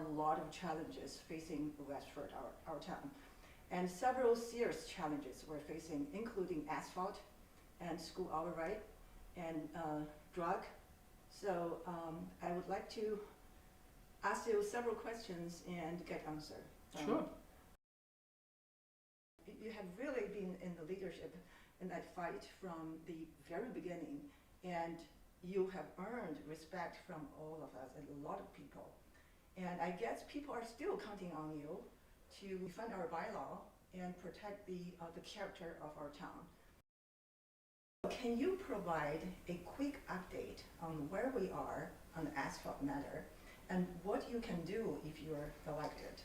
A lot of challenges facing Westford, our town. And several serious challenges we're facing, including asphalt and school override and drug. So I would like to ask you several questions and get answer. Sure. You have really been in the leadership in that fight from the very beginning, and you have earned respect from all of us and a lot of people. And I guess people are still counting on you to defend our bylaw and protect the character of our town. Can you provide a quick update on where we are on the asphalt matter and what you can do if you're elected?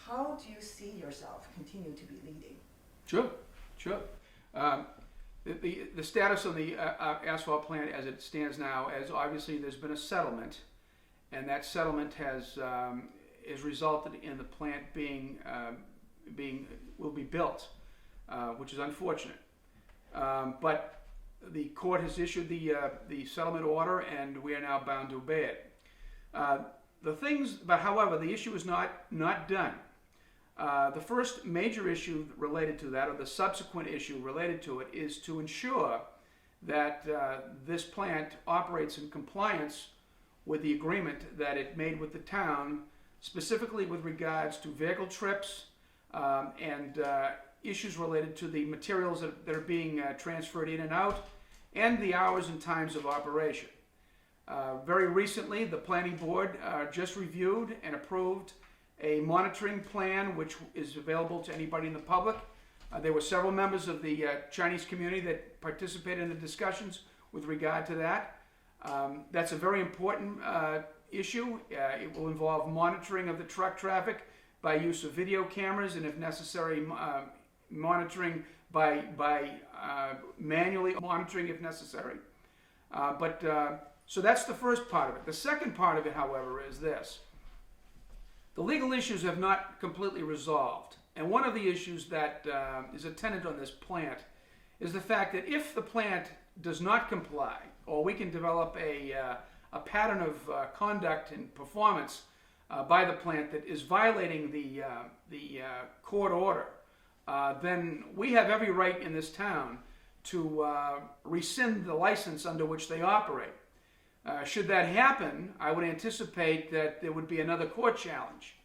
How do you see yourself continue to be leading? Sure. The status of the asphalt plant as it stands now, as obviously there's been a settlement, and that settlement has resulted in the plant will be built, which is unfortunate. But the court has issued the settlement order, and we are now bound to obey it. However, the issue is not done. The first major issue related to that, or the subsequent issue related to it, is to ensure that this plant operates in compliance with the agreement that it made with the town, specifically with regards to vehicle trips and issues related to the materials that are being transferred in and out, and the hours and times of operation. Very recently, the planning board just reviewed and approved a monitoring plan which is available to anybody in the public. There were several members of the Chinese community that participated in the discussions with regard to that. That's a very important issue. It will involve monitoring of the truck traffic by use of video cameras, and if necessary, monitoring by manually monitoring if necessary. So that's the first part of it. The second part of it, however, is this. The legal issues have not completely resolved. And one of the issues that is attendant on this plant is the fact that if the plant does not comply, or we can develop a pattern of conduct and performance by the plant that is violating the court order, then we have every right in this town to rescind the license under which they operate. Should that happen, I would anticipate that there would be another court challenge.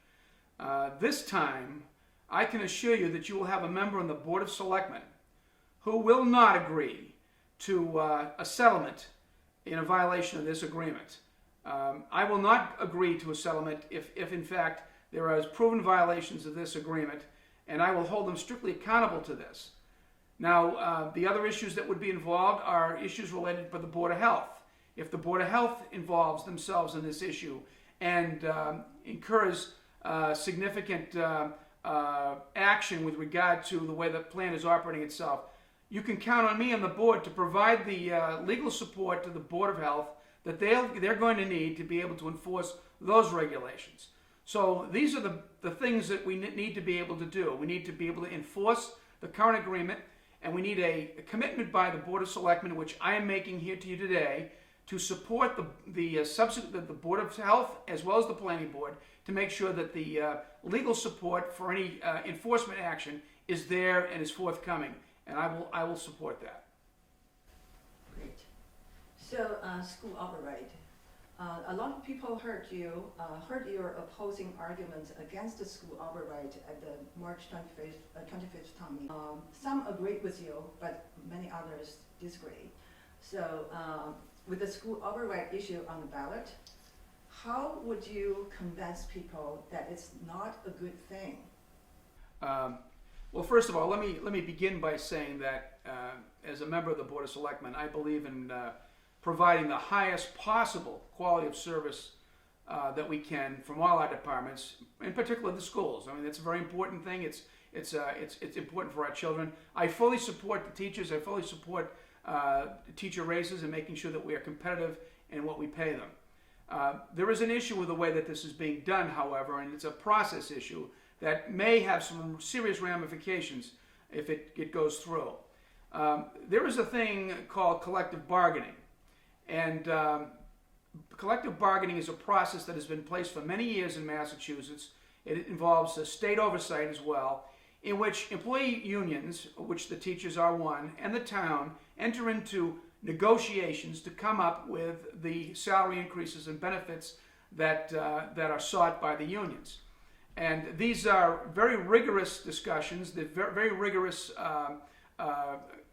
This time, I can assure you that you will have a member on the Board of Selectmen who will not agree to a settlement in a violation of this agreement. I will not agree to a settlement if in fact there are proven violations of this agreement, and I will hold them strictly accountable to this. Now, the other issues that would be involved are issues related to the Board of Health. If the Board of Health involves themselves in this issue and incurs significant action with regard to the way the plant is operating itself, you can count on me and the board to provide the legal support to the Board of Health that they're going to need to be able to enforce those regulations. So these are the things that we need to be able to do. We need to be able to enforce the current agreement, and we need a commitment by the Board of Selectmen, which I am making here to you today, to support the Board of Health as well as the Planning Board to make sure that the legal support for any enforcement action is there and is forthcoming, and I will support that. Great. So school override. A lot of people heard your opposing arguments against the school override at the March 25th town meeting. Some agreed with you, but many others disagree. So with the school override issue on the ballot, how would you convince people that it's not a good thing? Well, first of all, let me begin by saying that as a member of the Board of Selectmen, I believe in providing the highest possible quality of service that we can from all our departments, in particular the schools. I mean, it's a very important thing. It's important for our children. I fully support the teachers. I fully support teacher raises and making sure that we are competitive in what we pay them. There is an issue with the way that this is being done, however, and it's a process issue that may have some serious ramifications if it goes through. There is a thing called collective bargaining, and collective bargaining is a process that has been in place for many years in Massachusetts. It involves state oversight as well, in which employee unions, which the teachers are one, and the town enter into negotiations to come up with the salary increases and benefits that are sought by the unions. And these are very rigorous discussions, they're very rigorous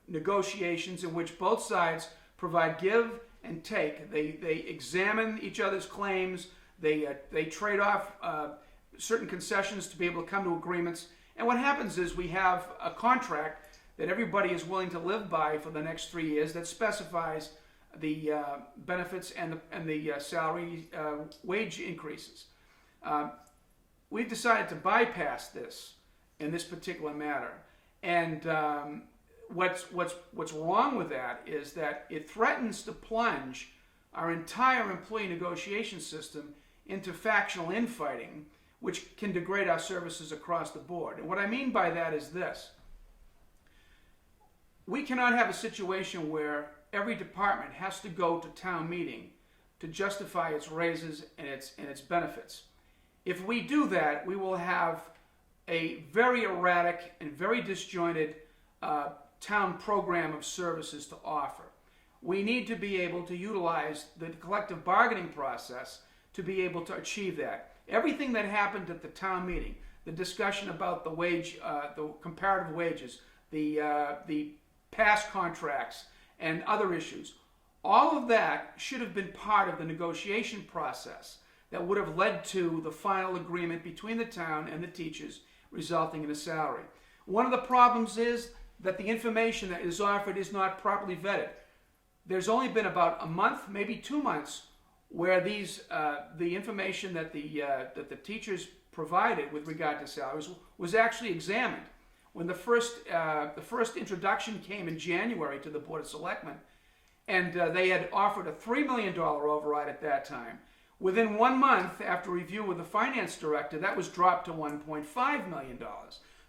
negotiations in which both sides provide give and take. They examine each other's claims, they trade off certain concessions to be able to come to agreements. And what happens is we have a contract that everybody is willing to live by for the next 3 years that specifies the benefits and the salary wage increases. We've decided to bypass this in this particular matter. And what's wrong with that is that it threatens to plunge our entire employee negotiation system into factional infighting, which can degrade our services across the board. And what I mean by that is this. We cannot have a situation where every department has to go to town meeting to justify its raises and its benefits. If we do that, we will have a very erratic and very disjointed town program of services to offer. We need to be able to utilize the collective bargaining process to be able to achieve that. Everything that happened at the town meeting, the discussion about the the comparative wages, the past contracts, and other issues, all of that should have been part of the negotiation process that would have led to the final agreement between the town and the teachers, resulting in a salary. One of the problems is that the information that is offered is not properly vetted. There's only been about a month, maybe 2 months, where the information that the teachers provided with regard to salaries was actually examined. When the first introduction came in January to the Board of Selectmen, and they had offered a $3 million override at that time. Within 1 month, after review with the finance director, that was dropped to $1.5 million.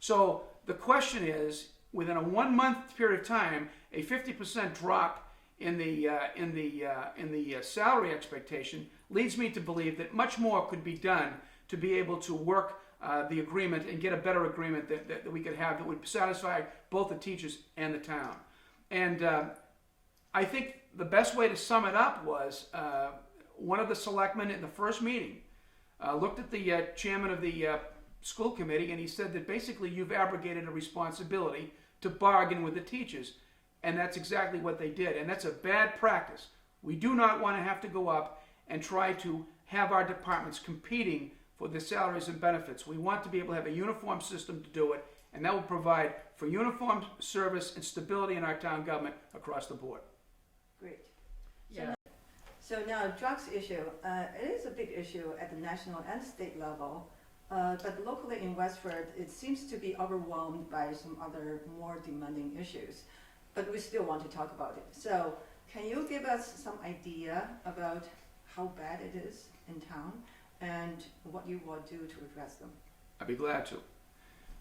So the question is, within a 1 month period of time, a 50% drop in the salary expectation leads me to believe that much more could be done to be able to work the agreement and get a better agreement that we could have that would satisfy both the teachers and the town. And I think the best way to sum it up was one of the selectmen in the first meeting looked at the chairman of the school committee, and he said that basically you've abrogated a responsibility to bargain with the teachers. And that's exactly what they did. And that's a bad practice. We do not want to have to go up and try to have our departments competing for the salaries and benefits. We want to be able to have a uniform system to do it, and that will provide for uniform service and stability in our town government across the board. Great. Yeah. So now drugs issue, it is a big issue at the national and state level, but locally in Westford, it seems to be overwhelmed by some other more demanding issues. But we still want to talk about it. So can you give us some idea about how bad it is in town and what you will do to address them? I'd be glad to.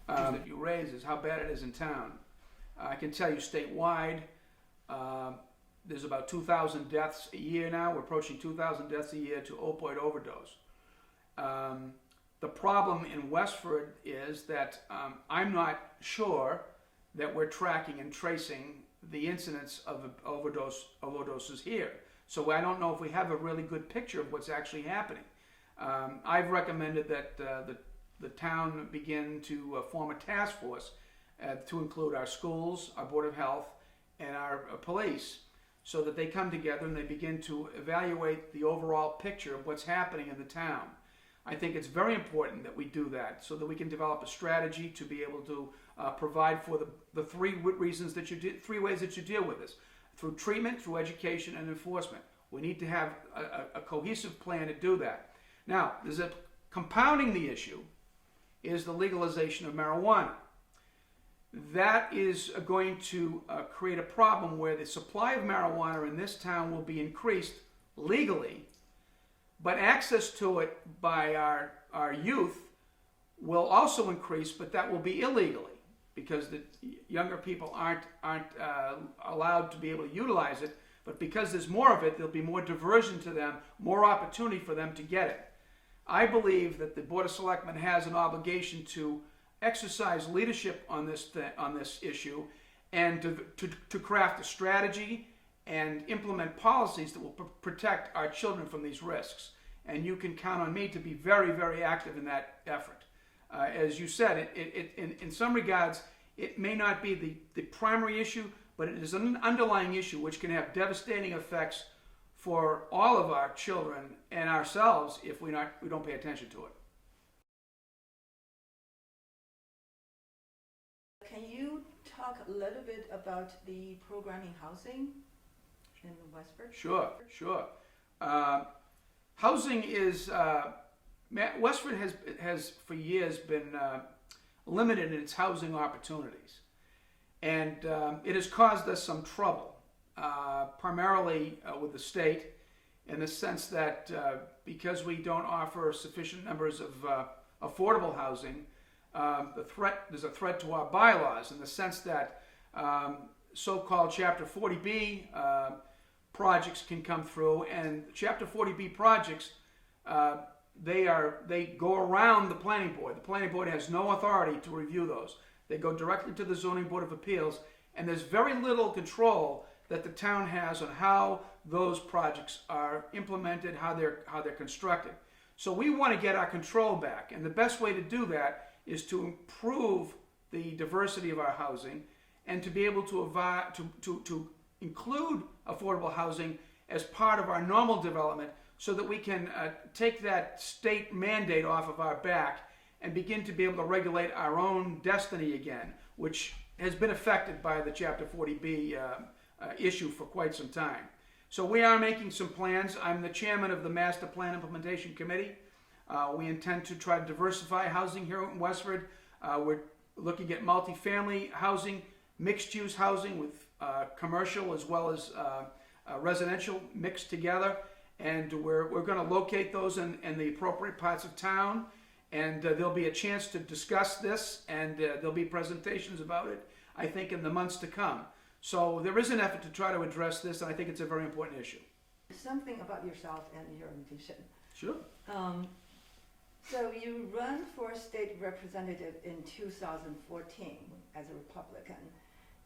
That you raise is how bad it is in town. I can tell you statewide, there's about 2,000 deaths a year now. We're approaching 2,000 deaths a year to opioid overdose. The problem in Westford is that I'm not sure that we're tracking and tracing the incidence of overdoses here. So I don't know if we have a really good picture of what's actually happening. I've recommended that the town begin to form a task force to include our schools, our Board of Health, and our police, so that they come together and they begin to evaluate the overall picture of what's happening in the town. I think it's very important that we do that so that we can develop a strategy to be able to provide for the three ways that you deal with this: through treatment, through education, and enforcement. We need to have a cohesive plan to do that. Now, there's a compounding the issue is the legalization of marijuana. That is going to create a problem where the supply of marijuana in this town will be increased legally, but access to it by our youth will also increase, but that will be illegally, because the younger people aren't allowed to be able to utilize it But because there's more of it, there'll be more diversion to them, more opportunity for them to get it. I believe that the Board of Selectmen has an obligation to exercise leadership on this issue, and to craft a strategy and implement policies that will protect our children from these risks. And you can count on me to be very, very active in that effort. As you said, in some regards, it may not be the primary issue, but it is an underlying issue which can have devastating effects for all of our children and ourselves if we don't pay attention to it. Can you talk a little bit about the programming housing in Westford? Sure. Housing is, Westford has for years been limited in its housing opportunities. And it has caused us some trouble, primarily with the state, in the sense that because we don't offer sufficient numbers of affordable housing, there's a threat to our bylaws in the sense that so-called Chapter 40B projects can come through, and Chapter 40B projects, they go around the planning board. The planning board has no authority to review those. They go directly to the Zoning Board of Appeals, and there's very little control that the town has on how those projects are implemented, how they're constructed. So we want to get our control back, and the best way to do that is to improve the diversity of our housing and to be able to include affordable housing as part of our normal development, so that we can take that state mandate off of our back and begin to be able to regulate our own destiny again, which has been affected by the Chapter 40B issue for quite some time. So we are making some plans. I'm the chairman of the Master Plan Implementation Committee. We intend to try to diversify housing here in Westford. We're looking at multifamily housing, mixed-use housing with commercial as well as residential mixed together. And we're going to locate those in the appropriate parts of town. And there'll be a chance to discuss this, and there'll be presentations about it, I think, in the months to come. So there is an effort to try to address this, and I think it's a very important issue. Something about yourself and your vision. Sure. So you ran for state representative in 2014 as a Republican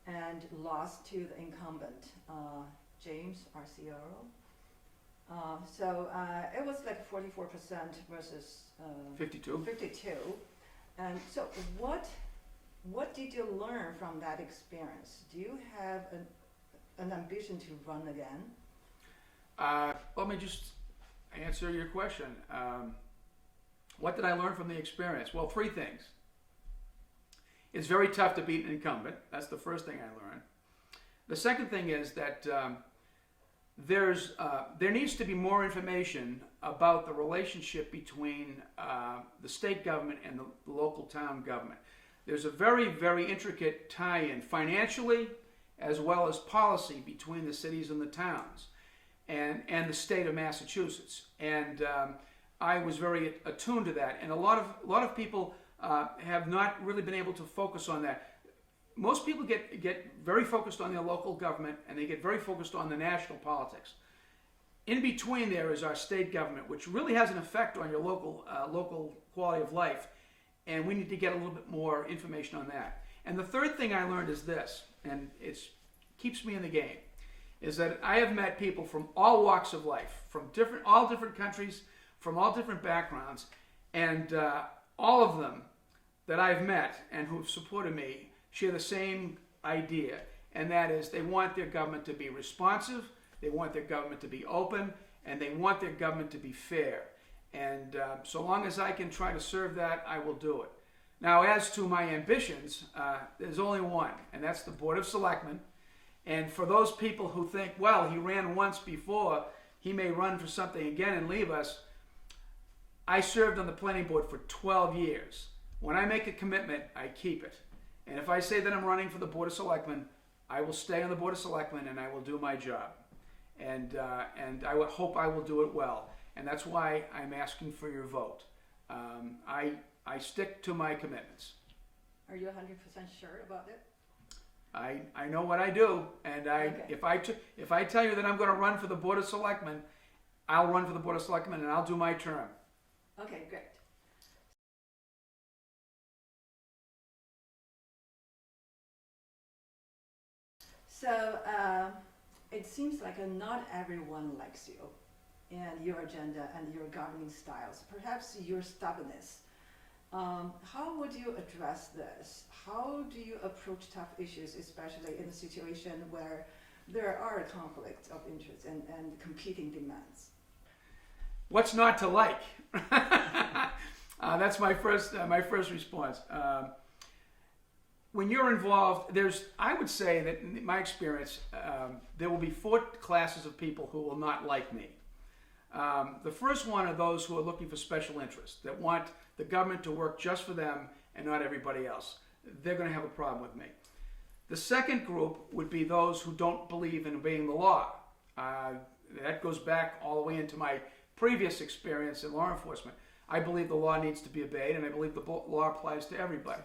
and lost to the incumbent, James Arciero. So it was like 44% versus 52. And so what did you learn from that experience? Do you have an ambition to run again? Let me just answer your question. What did I learn from the experience? Well, 3 things. It's very tough to beat an incumbent. That's the first thing I learned. The second thing is that there needs to be more information about the relationship between the state government and the local town government. There's a very, very intricate tie-in financially as well as policy between the cities and the towns and the state of Massachusetts. And I was very attuned to that. And a lot of people have not really been able to focus on that. Most people get very focused on their local government, and they get very focused on the national politics. In between there is our state government, which really has an effect on your local quality of life, and we need to get a little bit more information on that. And the third thing I learned is this, and it keeps me in the game, is that I have met people from all walks of life, from all different countries, from all different backgrounds, and all of them that I've met and who have supported me share the same idea, and that is they want their government to be responsive, they want their government to be open, and they want their government to be fair. And so long as I can try to serve that, I will do it. Now, as to my ambitions, there's only one, and that's the Board of Selectmen. And for those people who think, well, he ran once before, he may run for something again and leave us, I served on the planning board for 12 years. When I make a commitment, I keep it. And if I say that I'm running for the Board of Selectmen, I will stay on the Board of Selectmen and I will do my job. And I would hope I will do it well. And that's why I'm asking for your vote. I stick to my commitments. Are you 100% sure about it? I know what I do, and Okay. if I tell you that I'm going to run for the Board of Selectmen, I'll run for the Board of Selectmen, and I'll do my term. Okay, great. So it seems like not everyone likes you and your agenda and your governing styles, perhaps your stubbornness. How would you address this? How do you approach tough issues, especially in a situation where there are conflicts of interest and competing demands? What's not to like? That's my first response. When you're involved, I would say that in my experience, there will be 4 classes of people who will not like me. The first one are those who are looking for special interests, that want the government to work just for them and not everybody else. They're going to have a problem with me. The second group would be those who don't believe in obeying the law. That goes back all the way into my previous experience in law enforcement. I believe the law needs to be obeyed, and I believe the law applies to everybody.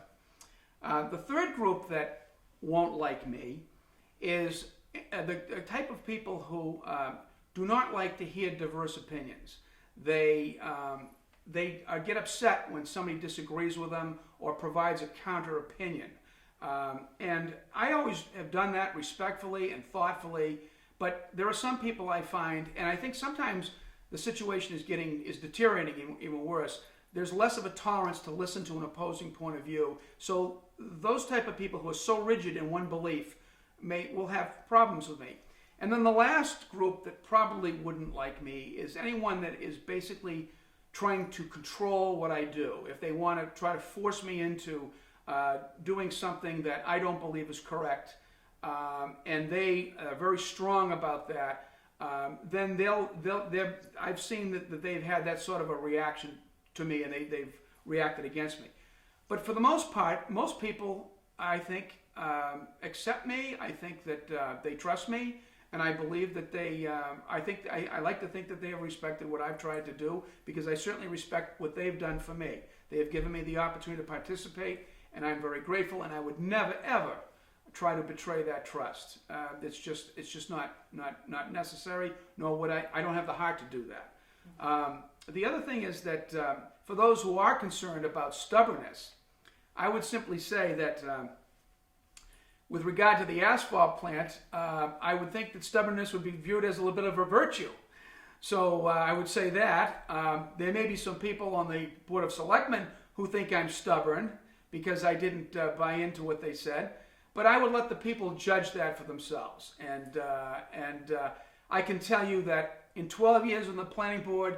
The third group that won't like me is the type of people who do not like to hear diverse opinions. They get upset when somebody disagrees with them or provides a counter opinion. And I always have done that respectfully and thoughtfully, but there are some people I find, and I think sometimes the situation is deteriorating even worse. There's less of a tolerance to listen to an opposing point of view. So those type of people who are so rigid in one belief will have problems with me. And then the last group that probably wouldn't like me is anyone that is basically trying to control what I do. If they want to try to force me into doing something that I don't believe is correct, and they are very strong about that, then I've seen that they've had that sort of a reaction to me, and they've reacted against me. But for the most part, most people, I think, accept me. I think that they trust me, and I believe that I like to think that they have respected what I've tried to do, because I certainly respect what they've done for me. They have given me the opportunity to participate, and I'm very grateful, and I would never, ever try to betray that trust. It's just not necessary, nor would I don't have the heart to do that. The other thing is that for those who are concerned about stubbornness, I would simply say that with regard to the asphalt plant, I would think that stubbornness would be viewed as a little bit of a virtue. So I would say that. There may be some people on the Board of Selectmen who think I'm stubborn because I didn't buy into what they said. But I would let the people judge that for themselves. And I can tell you that in 12 years on the planning board,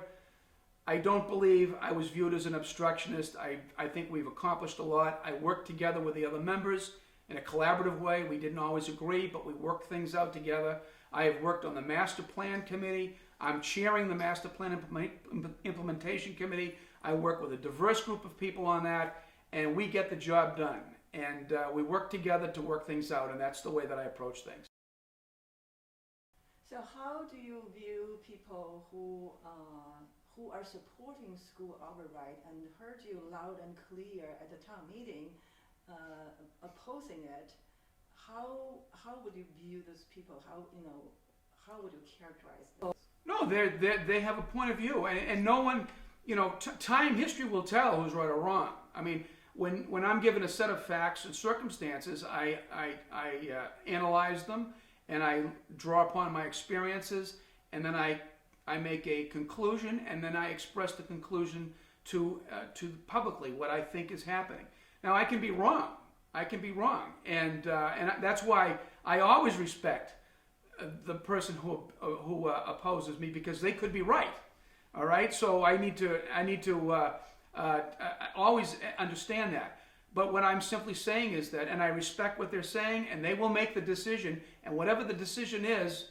I don't believe I was viewed as an obstructionist. I think we've accomplished a lot. I worked together with the other members in a collaborative way. We didn't always agree, but we worked things out together. I have worked on the master plan committee. I'm chairing the master plan implementation committee. I work with a diverse group of people on that, and we get the job done. And we work together to work things out, and that's the way that I approach things. So how do you view people who are supporting school override and heard you loud and clear at the town meeting opposing it? How would you view those people? How would you characterize them? No, they have a point of view, and no one, time, history will tell who's right or wrong. I mean, when I'm given a set of facts and circumstances, I analyze them, and I draw upon my experiences, and then I make a conclusion, and then I express the conclusion to publicly what I think is happening. Now, I can be wrong. And that's why I always respect the person who opposes me, because they could be right. All right, so I need to always understand that. But what I'm simply saying is that, and I respect what they're saying, and they will make the decision, and whatever the decision is,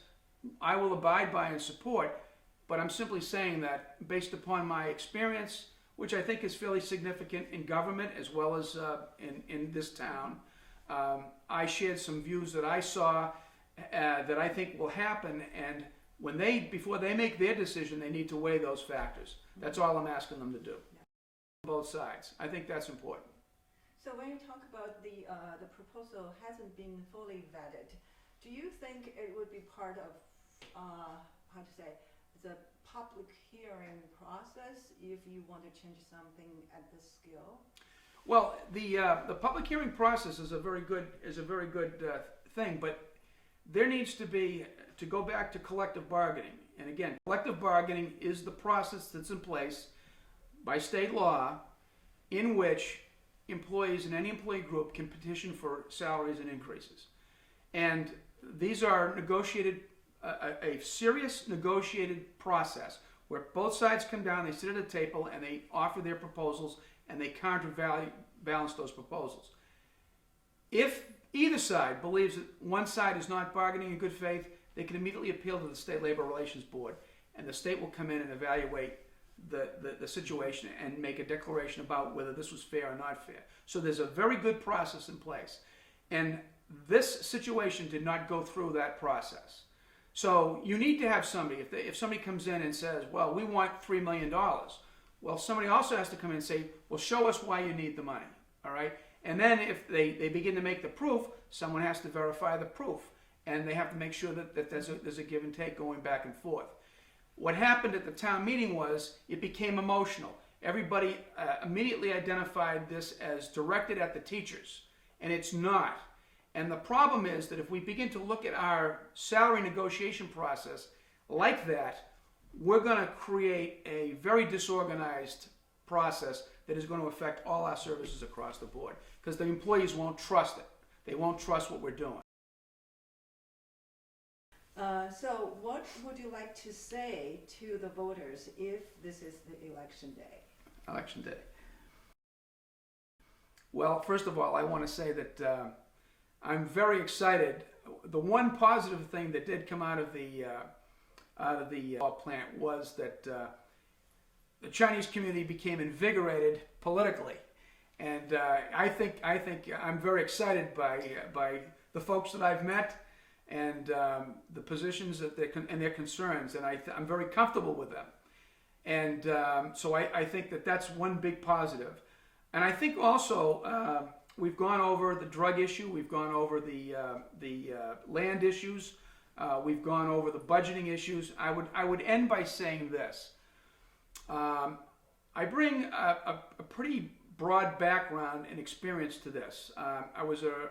I will abide by and support. But I'm simply saying that based upon my experience, which I think is fairly significant in government as well as in this town, I shared some views that I saw that I think will happen, and before they make their decision, they need to weigh those factors. That's all I'm asking them to do. Both sides. I think that's important. So when you talk about the proposal hasn't been fully vetted, do you think it would be part of, how to say, the public hearing process if you want to change something at this scale? Well, the public hearing process is a very good thing, but there needs to be, to go back to collective bargaining. And again, collective bargaining is the process that's in place by state law in which employees in any employee group can petition for salaries and increases. And these are negotiated, a serious negotiated process where both sides come down, they sit at a table, and they offer their proposals, and they counterbalance those proposals. If either side believes that one side is not bargaining in good faith, they can immediately appeal to the State Labor Relations Board, and the state will come in and evaluate the situation and make a declaration about whether this was fair or not fair. So there's a very good process in place. And this situation did not go through that process. So you need to have somebody, if somebody comes in and says, well, we want $3 million, well, somebody also has to come in and say, well, show us why you need the money, all right? And then if they begin to make the proof, someone has to verify the proof. And they have to make sure that there's a give and take going back and forth. What happened at the town meeting was it became emotional. Everybody immediately identified this as directed at the teachers, and it's not. And the problem is that if we begin to look at our salary negotiation process like that, we're going to create a very disorganized process that is going to affect all our services across the board, because the employees won't trust it. They won't trust what we're doing. So what would you like to say to the voters if this is the election day? Election day. Well, first of all, I want to say that I'm very excited. The one positive thing that did come out of the plant was that the Chinese community became invigorated politically, and I think I'm very excited by the folks that I've met and the positions that and their concerns, and I'm very comfortable with them. And so I think that's one big positive. And I think also we've gone over the drug issue, we've gone over the land issues, we've gone over the budgeting issues. I would end by saying this. I bring a pretty broad background and experience to this. I'm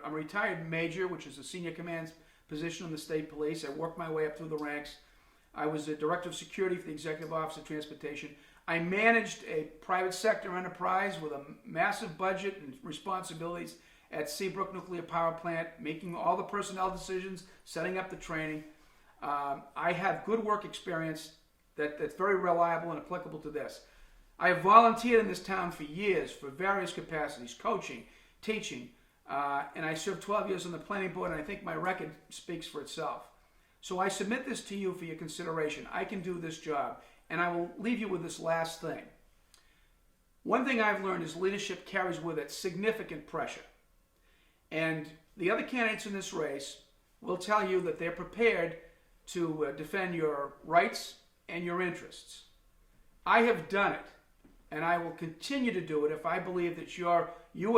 a retired major, which is a senior command position in the state police. I worked my way up through the ranks. I was a director of security for the Executive Office of Transportation. I managed a private sector enterprise with a massive budget and responsibilities at Seabrook Nuclear Power Plant, making all the personnel decisions, setting up the training. I have good work experience that's very reliable and applicable to this. I have volunteered in this town for years for various capacities, coaching, teaching, and I served 12 years on the planning board, and I think my record speaks for itself. So I submit this to you for your consideration. I can do this job, and I will leave you with this last thing. One thing I've learned is leadership carries with it significant pressure. And the other candidates in this race will tell you that they're prepared to defend your rights and your interests. I have done it, and I will continue to do it if I believe that you or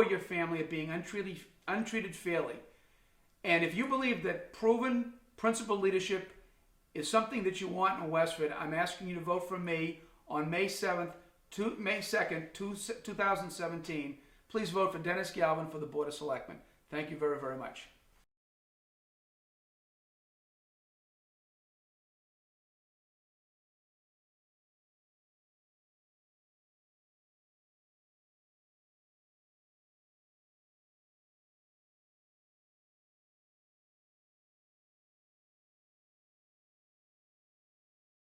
your family are being untreated fairly. And if you believe that proven principled leadership is something that you want in Westford, I'm asking you to vote for me on May 2nd, 2017. Please vote for Dennis Galvin for the Board of Selectmen. Thank you very, very much.